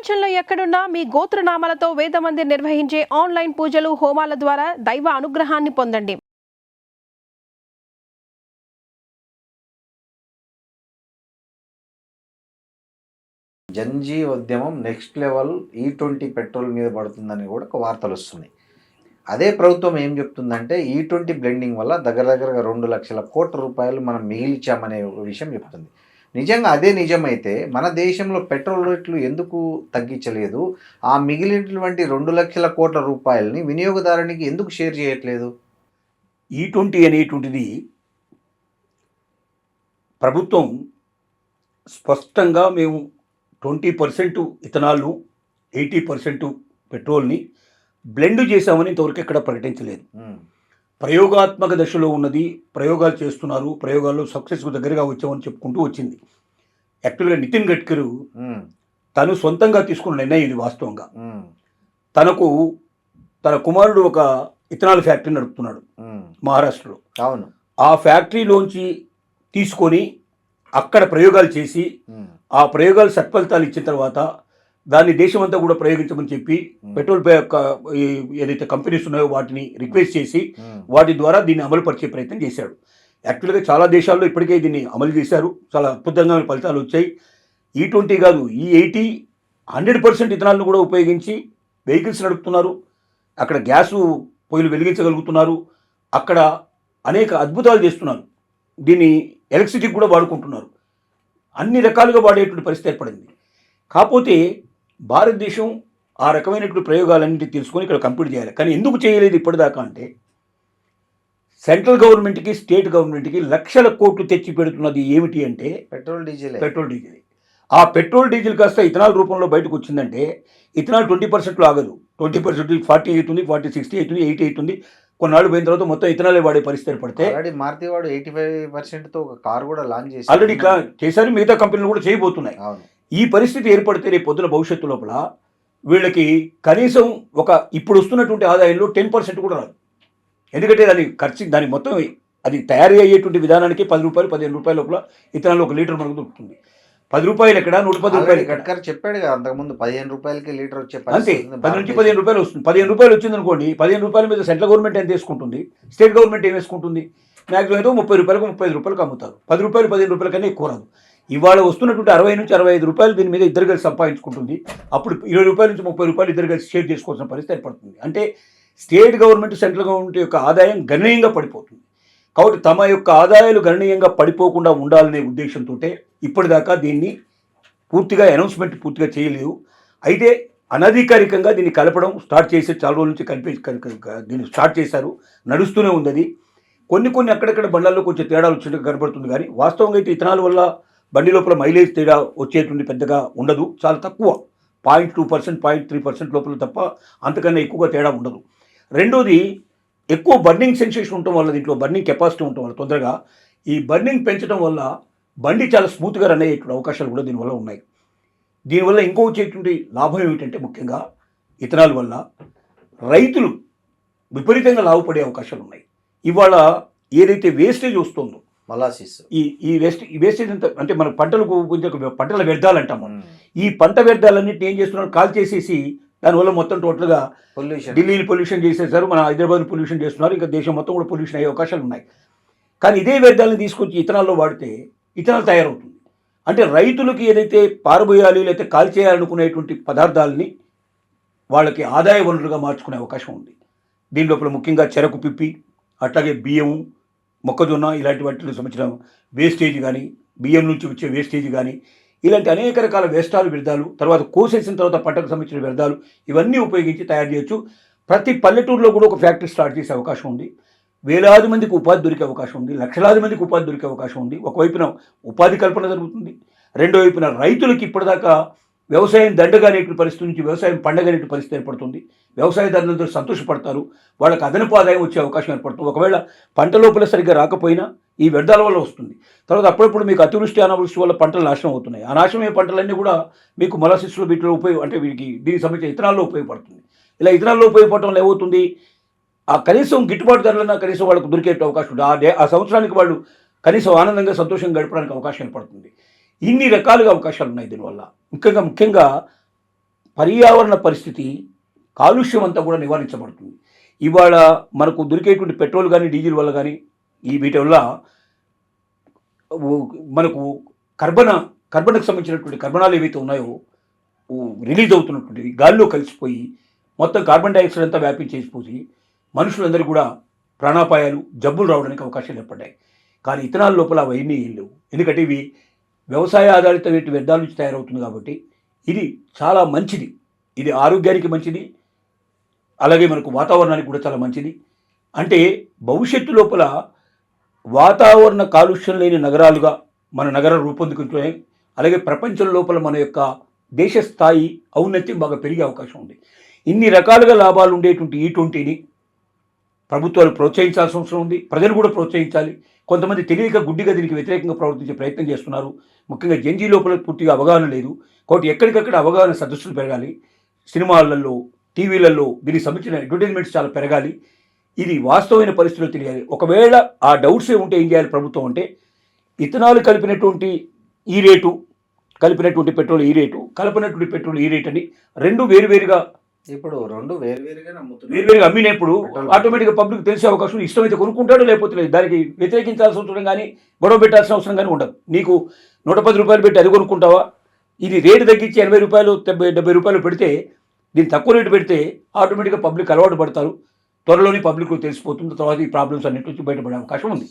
ప్రపంచంలో ఎక్కడున్నా మీ గోత్రనామాలతో వేదమందిర్ నిర్వహించే ఆన్లైన్ పూజలు హోమాల ద్వారా దైవ అనుగ్రహాన్ని పొందండి. జంజీ ఉద్యమం నెక్స్ట్ లెవెల్ E20 పెట్రోల్ మీద పడుతుందని కూడా ఒక వార్తలు వస్తున్నాయి. అదే ప్రభుత్వం ఏం చెప్తుందంటే E20 బ్లెండింగ్ వల్ల దగ్గరగా 2,00,000 కోట్ల రూపాయలు మనం మిగిలిచామనే ఒక విషయం చెప్తుంది. నిజంగా అదే నిజమైతే మన దేశంలో పెట్రోల్ రేట్లు ఎందుకు తగ్గించలేదు? ఆ మిగిలినటువంటి 2,00,000 కోట్ల రూపాయలని వినియోగదారునికి ఎందుకు షేర్ చేయట్లేదు? E20 అనేటువంటిది ప్రభుత్వం స్పష్టంగా మేము 20% ఇథనాల్ను 80% పెట్రోల్ని బ్లెండ్ చేశామని ఇంతవరకు ఎక్కడ ప్రకటించలేదు. ప్రయోగాత్మక దశలో ఉన్నది, ప్రయోగాలు చేస్తున్నారు, ప్రయోగాల్లో సక్సెస్కు దగ్గరగా వచ్చామని చెప్పుకుంటూ వచ్చింది. యాక్చువల్గా నితిన్ గడ్కరీ తను సొంతంగా తీసుకున్న నిర్ణయం ఇది. వాస్తవంగా తన కుమారుడు ఒక ఇథనాల్ ఫ్యాక్టరీ నడుపుతున్నాడు మహారాష్ట్రలో. అవును, ఆ ఫ్యాక్టరీలోంచి తీసుకొని అక్కడ ప్రయోగాలు చేసి ఆ ప్రయోగాలు సత్ఫలితాలు ఇచ్చిన తర్వాత దాన్ని దేశమంతా కూడా ప్రయోగించమని చెప్పి పెట్రోల్ ఏదైతే కంపెనీస్ ఉన్నాయో వాటిని రిక్వెస్ట్ చేసి వాటి ద్వారా దీన్ని అమలు పరిచే ప్రయత్నం చేశాడు. యాక్చువల్గా చాలా దేశాల్లో ఇప్పటికే దీన్ని అమలు చేశారు, చాలా అద్భుతంగా ఫలితాలు వచ్చాయి. E20 కాదు, E80 100% ఇథనాల్ను కూడా ఉపయోగించి వెహికల్స్ నడుపుతున్నారు. అక్కడ గ్యాసు పొయ్యిలు వెలిగించగలుగుతున్నారు, అక్కడ అనేక అద్భుతాలు చేస్తున్నారు. దీన్ని ఎలక్ట్రిసిటీకి కూడా వాడుకుంటున్నారు. అన్ని రకాలుగా వాడేటువంటి పరిస్థితి ఏర్పడింది. కాకపోతే భారతదేశం ఆ రకమైనటువంటి ప్రయోగాలన్నింటినీ తెలుసుకొని ఇక్కడ కంప్లీట్ చేయాలి. కానీ ఎందుకు చేయలేదు ఇప్పటిదాకా అంటే, సెంట్రల్ గవర్నమెంట్కి స్టేట్ గవర్నమెంట్కి లక్షల కోట్లు తెచ్చి పెడుతున్నది ఏమిటి అంటే పెట్రోల్ డీజిల్. ఆ పెట్రోల్ డీజిల్ కాస్త ఇథనాల్ రూపంలో బయటకు వచ్చిందంటే ఇథనాల్ 20% ఆగదు. 20% 40 అవుతుంది, 40, 60 అవుతుంది, 80 అవుతుంది. కొన్నాళ్ళు పోయిన తర్వాత మొత్తం ఇథనాలే వాడే పరిస్థితి ఏర్పడితే మారుతి వాడు 85%తో ఒక కార్ కూడా లాంచ్ చేసి ఆల్రెడీ చేశారు. మిగతా కంపెనీలు కూడా చేయబోతున్నాయి. ఈ పరిస్థితి ఏర్పడితే రేపు పొద్దున భవిష్యత్తు లోపల వీళ్ళకి కనీసం ఒక ఇప్పుడు వస్తున్నటువంటి ఆదాయంలో 10% కూడా రాదు. ఎందుకంటే దాని మొత్తం అది తయారీ అయ్యేటువంటి విధానానికి 10 రూపాయలు 15 రూపాయల లోపల ఇథనాల్ 1 లీటర్ మనకు దొరుకుతుంది. 10 రూపాయలు ఎక్కడ, 110 రూపాయలు గడ్కరీ చెప్పాడు కదా అంతకుముందు 15 రూపాయలకి లీటర్ వచ్చే అంతే. 10 నుంచి 15 రూపాయలు వస్తుంది. 15 రూపాయలు వచ్చింది అనుకోండి, 15 రూపాయల మీద సెంట్రల్ గవర్నమెంట్ ఎంత వేసుకుంటుంది, స్టేట్ గవర్నమెంట్ ఏం వేసుకుంటుంది? మ్యాక్సిమం ఏదో 30 రూపాయలకు 35 రూపాయలకు అమ్ముతారు. 10 రూపాయలు 15 రూపాయల కన్నా ఎక్కువ రాదు. ఇవాళ వస్తున్నటువంటి 60 నుంచి 65 రూపాయలు దీని మీద ఇద్దరు కలిసి సంపాదించుకుంటుంది. అప్పుడు 20 రూపాయల నుంచి 30 రూపాయలు ఇద్దరు కలిసి షేర్ చేసుకోవాల్సిన పరిస్థితి ఏర్పడుతుంది. అంటే స్టేట్ గవర్నమెంట్ సెంట్రల్ గవర్నమెంట్ యొక్క ఆదాయం గణనీయంగా పడిపోతుంది. కాబట్టి తమ యొక్క ఆదాయాలు గణనీయంగా పడిపోకుండా ఉండాలనే ఉద్దేశంతో ఇప్పటిదాకా దీన్ని పూర్తిగా అనౌన్స్మెంట్ పూర్తిగా చేయలేదు. అయితే అనధికారికంగా దీన్ని కలపడం స్టార్ట్ చేసి చాలా రోజుల నుంచి దీన్ని స్టార్ట్ చేశారు, నడుస్తూనే ఉంది. అది కొన్ని అక్కడక్కడ బండ్లలో కొంచెం తేడాలు వచ్చినట్టు కనబడుతుంది. కానీ వాస్తవంగా అయితే ఇథనాల్ వల్ల బండి లోపల మైలేజ్ తేడా వచ్చేటువంటి పెద్దగా ఉండదు, చాలా తక్కువ, 0.2%, 0.3% లోపల తప్ప అంతకన్నా ఎక్కువగా తేడా ఉండదు. రెండోది, ఎక్కువ బర్నింగ్ సెన్సేషన్ ఉండటం వల్ల, దీంట్లో బర్నింగ్ కెపాసిటీ ఉండటం వల్ల తొందరగా ఈ బర్నింగ్ పెంచడం వల్ల బండి చాలా స్మూత్గా రన్ అయ్యేటువంటి అవకాశాలు కూడా దీనివల్ల ఉన్నాయి. దీనివల్ల ఇంకో వచ్చేటువంటి లాభం ఏమిటంటే, ముఖ్యంగా ఇథనాల్ వల్ల రైతులు విపరీతంగా లాభపడే అవకాశాలు ఉన్నాయి. ఇవాళ ఏదైతే వేస్టేజ్ వస్తుందో మొలాసిస్, ఈ వేస్టేజ్ అంతా అంటే మన పంటలకు కొంచెం పంటల వ్యర్థాలు అంటాము. ఈ పంట వ్యర్థాలన్నింటినీ ఏం చేస్తున్నారు, కాల్ చేసేసి దానివల్ల మొత్తం టోటల్గా ఢిల్లీని పొల్యూషన్ చేసేసారు, మన హైదరాబాద్ పొల్యూషన్ చేస్తున్నారు, ఇంకా దేశం మొత్తం కూడా పొల్యూషన్ అయ్యే అవకాశాలు ఉన్నాయి. కానీ ఇదే వ్యర్థాలను తీసుకొచ్చి ఇథనాల్లో వాడితే ఇథనాల్ తయారవుతుంది. అంటే రైతులకి ఏదైతే పారబోయాలి లేకపోతే కాల్ చేయాలనుకునేటువంటి పదార్థాలని వాళ్ళకి ఆదాయ వనరులుగా మార్చుకునే అవకాశం ఉంది. దీని లోపల ముఖ్యంగా చెరకు పిప్పి, అట్లాగే బియ్యము, మొక్కజొన్న ఇలాంటి వాటికి సంబంధించిన వేస్టేజ్ కానీ, బియ్యం నుంచి వచ్చే వేస్టేజ్ కానీ, ఇలాంటి అనేక రకాల వ్యర్థాలు, తర్వాత కోసేసిన తర్వాత పంటకు సంబంధించిన వ్యర్థాలు, ఇవన్నీ ఉపయోగించి తయారు చేయొచ్చు. ప్రతి పల్లెటూరులో కూడా ఒక ఫ్యాక్టరీ స్టార్ట్ చేసే అవకాశం ఉంది. వేలాది మందికి ఉపాధి దొరికే అవకాశం ఉంది, లక్షలాది మందికి ఉపాధి దొరికే అవకాశం ఉంది. ఒకవైపున ఉపాధి కల్పన జరుగుతుంది, రెండో వైపున రైతులకి ఇప్పటిదాకా వ్యవసాయం దండగానేటువంటి పరిస్థితి నుంచి వ్యవసాయం పండగనేటువంటి పరిస్థితి ఏర్పడుతుంది. వ్యవసాయదారులందరూ సంతోషపడతారు, వాళ్ళకి అదనపు ఆదాయం వచ్చే అవకాశం ఏర్పడుతుంది. ఒకవేళ పంట లోపల సరిగ్గా రాకపోయినా ఈ వ్యర్థాల వల్ల వస్తుంది. తర్వాత అప్పుడప్పుడు మీకు అతివృష్టి అనావృష్టి వల్ల పంటలు నాశనం అవుతున్నాయి. ఆ నాశనమయ్యే పంటలన్నీ కూడా మీకు మొలాసిస్లో వీటిలో అంటే దీనికి సంబంధించిన ఇథనాల్లో ఉపయోగపడుతుంది. ఇలా ఇథనాల్లో ఉపయోగపడటం వల్ల ఏమవుతుంది, ఆ కనీసం గిట్టుబాటు ధరలన్నా కనీసం వాళ్ళకు దొరికే అవకాశం ఉంటుంది. ఆ సంవత్సరానికి వాళ్ళు కనీసం ఆనందంగా సంతోషంగా గడపడానికి అవకాశం ఏర్పడుతుంది. ఇన్ని రకాలుగా అవకాశాలు ఉన్నాయి దీనివల్ల. ముఖ్యంగా పర్యావరణ పరిస్థితి కాలుష్యం అంతా కూడా నివారించబడుతుంది. ఇవాళ మనకు దొరికేటువంటి పెట్రోల్ కానీ డీజిల్ వల్ల కానీ వీటి వల్ల మనకు కర్బనకు సంబంధించినటువంటి కర్బనాలు ఏవైతే ఉన్నాయో రిలీజ్ అవుతున్నటువంటివి గాలిలో కలిసిపోయి మొత్తం కార్బన్ డైఆక్సైడ్ అంతా వ్యాపించేసిపోయి మనుషులందరూ కూడా ప్రాణాపాయాలు జబ్బులు రావడానికి అవకాశాలు ఏర్పడ్డాయి. కానీ ఇథనాల్ లోపల అవన్నీ లేవు. ఎందుకంటే ఇవి వ్యవసాయ ఆధారిత వ్యర్థాల నుంచి తయారవుతుంది కాబట్టి ఇది చాలా మంచిది. ఇది ఆరోగ్యానికి మంచిది, అలాగే మనకు వాతావరణానికి కూడా చాలా మంచిది. అంటే భవిష్యత్తు లోపల వాతావరణ కాలుష్యం లేని నగరాలుగా మన నగరాలు రూపొందుకుంటున్నాయి. అలాగే ప్రపంచం లోపల మన యొక్క దేశ స్థాయి ఔన్నత్యం బాగా పెరిగే అవకాశం ఉంది. ఇన్ని రకాలుగా లాభాలు ఉండేటువంటి E20ని ప్రభుత్వాలు ప్రోత్సహించాల్సిన అవసరం ఉంది. ప్రజలు కూడా ప్రోత్సహించాలి. కొంతమంది తెలియక గుడ్డిగా దీనికి వ్యతిరేకంగా ప్రవర్తించే ప్రయత్నం చేస్తున్నారు. ముఖ్యంగా జెన్జీ లోపల పూర్తిగా అవగాహన లేదు. కాబట్టి ఎక్కడికక్కడ అవగాహన సదస్సులు పెరగాలి. సినిమాలలో, టీవీలలో దీనికి సంబంధించిన అడ్వర్టైజ్మెంట్స్ చాలా పెరగాలి. ఇది వాస్తవమైన పరిస్థితుల్లో తెలియాలి. ఒకవేళ ఆ డౌట్సే ఉంటే ఏం చేయాలి ప్రభుత్వం అంటే, ఇథనాల్ కలిపినటువంటి ఈ రేటు, కలిపినటువంటి పెట్రోల్ ఈ రేటు, కలపనటువంటి పెట్రోల్ ఈ రేట్ అని రెండు వేరువేరుగా ఇప్పుడు రెండు వేరువేరుగా వేరువేరుగా అమ్మినప్పుడు ఆటోమేటిక్గా పబ్లిక్ తెలిసే అవకాశం, ఇష్టమైతే కొనుక్కుంటాడు, లేకపోతే లేదు. దానికి వ్యతిరేకించాల్సిన అవసరం కానీ గొడవ పెట్టాల్సిన అవసరం కానీ ఉండదు. నీకు 110 రూపాయలు పెట్టి అది కొనుక్కుంటావా? ఇది రేటు తగ్గించి 80 రూపాయలు 70 రూపాయలు పెడితే, దీన్ని తక్కువ రేటు పెడితే ఆటోమేటిక్గా పబ్లిక్ అలవాటు పడతారు. త్వరలోనే పబ్లిక్ తెలిసిపోతుంది. తర్వాత ఈ ప్రాబ్లమ్స్ అన్నిటి నుంచి బయటపడే అవకాశం ఉంది.